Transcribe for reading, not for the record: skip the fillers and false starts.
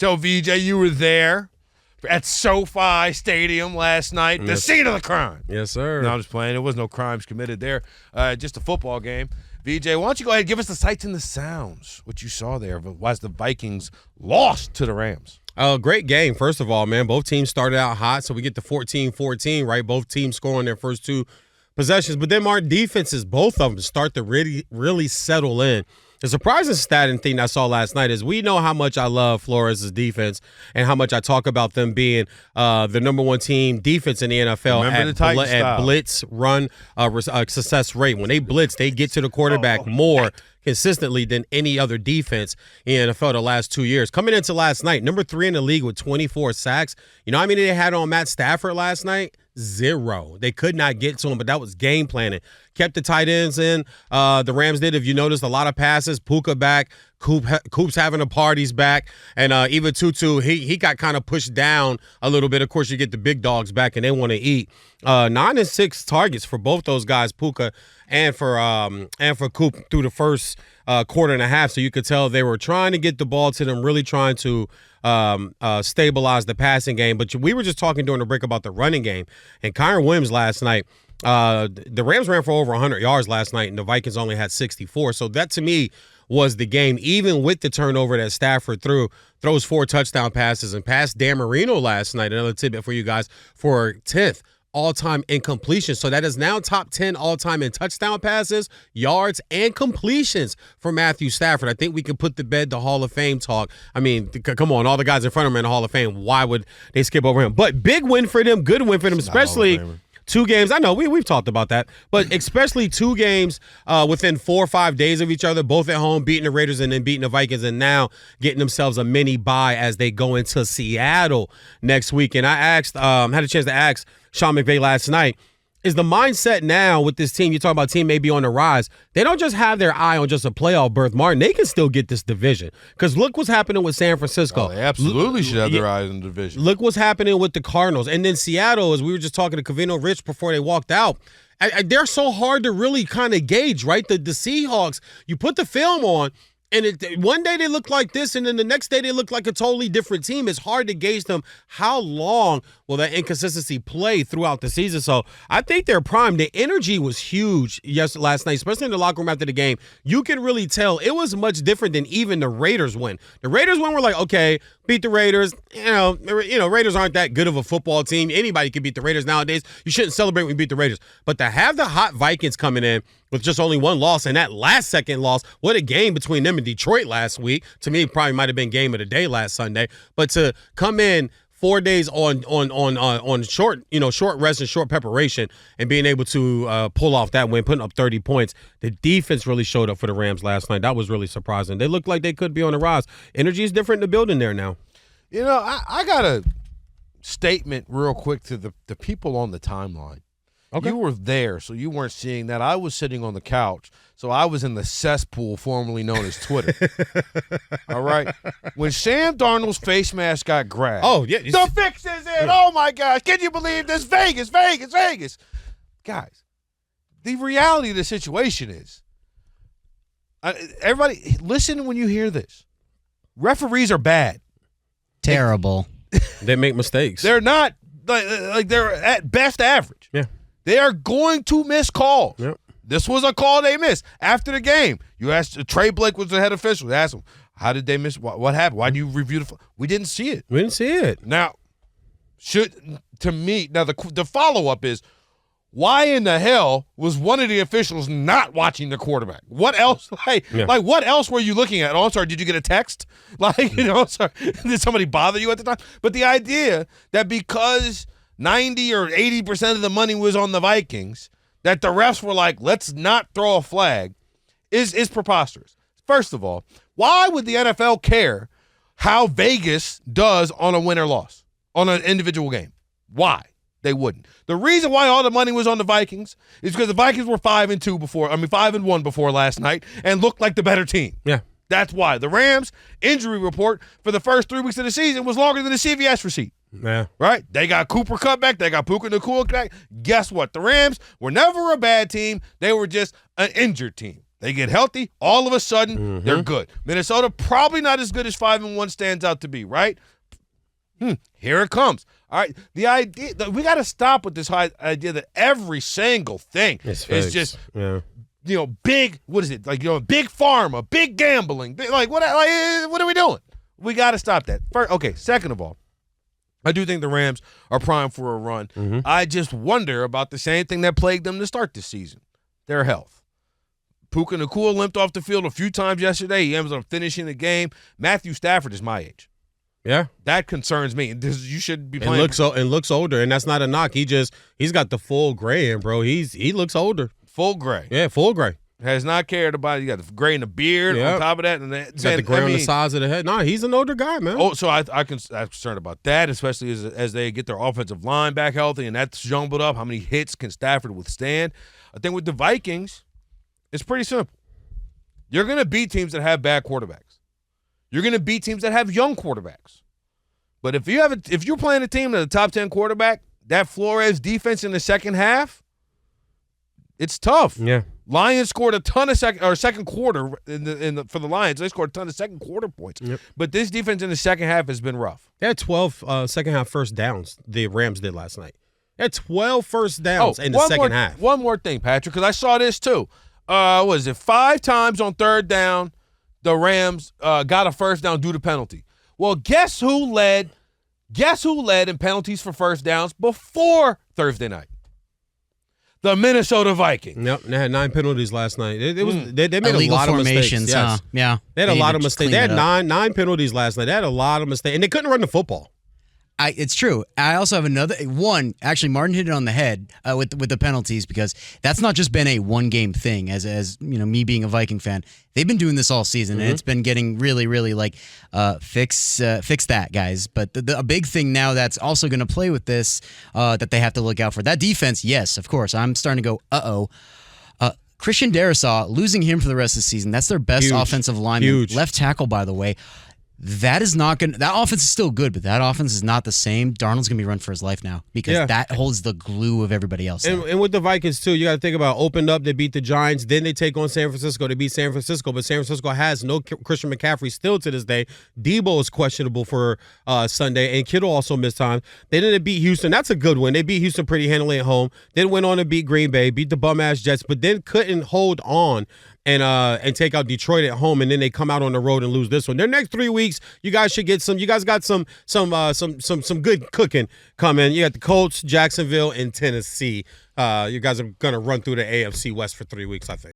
So, VJ, you were there at SoFi Stadium last night, the scene of the crime. Yes, sir. No, I'm just playing. There was no crimes committed there. Just a football game. VJ, why don't you go ahead and give us the sights and the sounds, what you saw there, as the Vikings lost to the Rams. Great game, first of all, man. Both teams started out hot, so we get the 14-14, right? Both teams scoring their first two possessions. But then our defenses, both of them, start to really settle in. The surprising stat and thing I saw last night is we know how much I love Flores' defense and how much I talk about them being the number one team defense in the NFL at blitz run success rate. When they blitz, they get to the quarterback more consistently than any other defense in the NFL the last 2 years. Coming into last night, number 3 in the league with 24 sacks. You know how many they had on Matt Stafford last night? 0. They could not get to him, but that was game planning. Kept the tight ends in. The Rams did. If you noticed, a lot of passes. Puka back. Coop's having the parties back. And even Tutu, he got kind of pushed down a little bit. Of course, you get the big dogs back, and they want to eat. 9 and 6 targets for both those guys, Puka and for Coop through the first quarter and a half. So you could tell they were trying to get the ball to them, really trying to stabilize the passing game. But we were just talking during the break about the running game. And Kyron Williams last night, the Rams ran for over 100 yards last night, and the Vikings only had 64. So that, to me, was the game, even with the turnover that Stafford throws 4 touchdown passes and passed Dan Marino last night, another tidbit for you guys, for 10th all-time in completion. So that is now top 10 all-time in touchdown passes, yards, and completions for Matthew Stafford. I think we can put to bed the Hall of Fame talk. I mean, come on, all the guys in front of him in the Hall of Fame, why would they skip over him? But big win for them, good win for them, especially 2 games. I know we've talked about that, but especially 2 games within 4 or 5 days of each other, both at home, beating the Raiders and then beating the Vikings, and now getting themselves a mini bye as they go into Seattle next week. And I asked, had a chance to ask Sean McVay last night, is the mindset now with this team, you talk about team maybe on the rise, they don't just have their eye on just a playoff berth, Martin. They can still get this division. Because look what's happening with San Francisco. They absolutely should have their eyes on the division. Look what's happening with the Cardinals. And then Seattle, as we were just talking to Covino Rich before they walked out, they're so hard to really kind of gauge, right? The Seahawks, you put the film on, and one day they look like this, and then the next day they look like a totally different team. It's hard to gauge them. How long will that inconsistency play throughout the season? So I think they're primed. The energy was huge last night, especially in the locker room after the game. You can really tell it was much different than even the Raiders win. The Raiders win, we're like, okay, beat the Raiders. You know, Raiders aren't that good of a football team. Anybody can beat the Raiders nowadays. You shouldn't celebrate when you beat the Raiders. But to have the hot Vikings coming in with just only 1 loss, and that last-second loss, what a game between them and Detroit last week. To me, probably might have been game of the day last Sunday. But to come in 4 days on short rest and short preparation and being able to pull off that win, putting up 30 points, the defense really showed up for the Rams last night. That was really surprising. They looked like they could be on the rise. Energy is different in the building there now. You know, I got a statement real quick to the people on the timeline. Okay. You were there, so you weren't seeing that. I was sitting on the couch, so I was in the cesspool formerly known as Twitter. All right? When Sam Darnold's face mask got grabbed. Oh, yeah. The fix is in. Oh, my gosh. Can you believe this? Vegas. Guys, the reality of the situation is, everybody, listen when you hear this. Referees are bad. Terrible. They make mistakes. They're not, like they're at best average. Yeah. They are going to miss calls. Yep. This was a call they missed. After the game, you asked, Trey Blake was the head official. You asked him, how did they miss? What happened? Why did you review the We didn't see it. We didn't see it. Now, the follow-up is, why in the hell was one of the officials not watching the quarterback? What else? Like what else were you looking at? Oh, I'm sorry, did you get a text? Sorry, did somebody bother you at the time? But the idea that because 90 or 80% of the money was on the Vikings, that the refs were like, let's not throw a flag, is preposterous. First of all, why would the NFL care how Vegas does on a win or loss, on an individual game? Why? They wouldn't. The reason why all the money was on the Vikings is because the Vikings were 5-1 before last night and looked like the better team. Yeah. That's why. The Rams injury report for the first 3 weeks of the season was longer than the CVS receipt. Yeah. Right? They got Cooper cut back. They got Puka Nacua back. Guess what? The Rams were never a bad team. They were just an injured team. They get healthy, all of a sudden, they're good. Minnesota probably not as good as 5-1 stands out to be, right? Here it comes. All right, the idea we got to stop with this idea that every single thing is just big. What is it like? Big pharma, big gambling. What are we doing? We got to stop that. First, second of all, I do think the Rams are primed for a run. I just wonder about the same thing that plagued them to start this season: their health. Puka Nacua limped off the field a few times yesterday. He ends up finishing the game. Matthew Stafford is my age. Yeah, that concerns me. You should be playing. And looks older, and that's not a knock. He's got the full gray in, bro. He looks older. Full gray. Yeah, full gray. Has not cared about it. You got the gray in the beard on top of that, and got the gray on the sides of the head. Nah, he's an older guy, man. Oh, so I'm concerned about that, especially as they get their offensive line back healthy, and that's jumbled up. How many hits can Stafford withstand? I think with the Vikings, it's pretty simple. You're going to beat teams that have bad quarterbacks. You're going to beat teams that have young quarterbacks. But if you're playing a team that's a top 10 quarterback, that Flores defense in the second half, it's tough. Yeah. Lions scored a ton of second quarter for the Lions. They scored a ton of second quarter points. Yep. But this defense in the second half has been rough. They had 12 second half first downs. The Rams did last night. They had 12 first downs in the second half. One more thing, Patrick, because I saw this too. Was it 5 times on third down the Rams got a first down due to penalty? Well, guess who led in penalties for first downs before Thursday night? The Minnesota Vikings. Nope, they had 9 penalties last night. They made illegal a lot of formations, mistakes. Yes. Yeah. They had a lot of mistakes. They had nine penalties last night. They had a lot of mistakes, and they couldn't run the football. It's true. I also have another one. Actually, Martin hit it on the head with the penalties, because that's not just been a one-game thing. As me being a Viking fan, they've been doing this all season, and it's been getting really, really fix that, guys. But a big thing now that's also going to play with this that they have to look out for, that defense. Yes, of course. I'm starting to go, Christian Darrisaw, losing him for the rest of the season. That's their best offensive lineman, left tackle, by the way. That offense is still good, but that offense is not the same. Darnold's going to be run for his life now, because that holds the glue of everybody else. And with the Vikings, too, you got to think about opened up, they beat the Giants, then they take on San Francisco, they beat San Francisco, but San Francisco has no Christian McCaffrey still to this day. Debo is questionable for Sunday, and Kittle also missed time. They didn't beat Houston. That's a good win. They beat Houston pretty handily at home, then went on to beat Green Bay, beat the bum-ass Jets, but then couldn't hold on and take out Detroit at home, and then they come out on the road and lose this one. Their next 3 weeks, you guys should get some. You guys got some good cooking coming. You got the Colts, Jacksonville, and Tennessee. You guys are gonna run through the AFC West for 3 weeks, I think.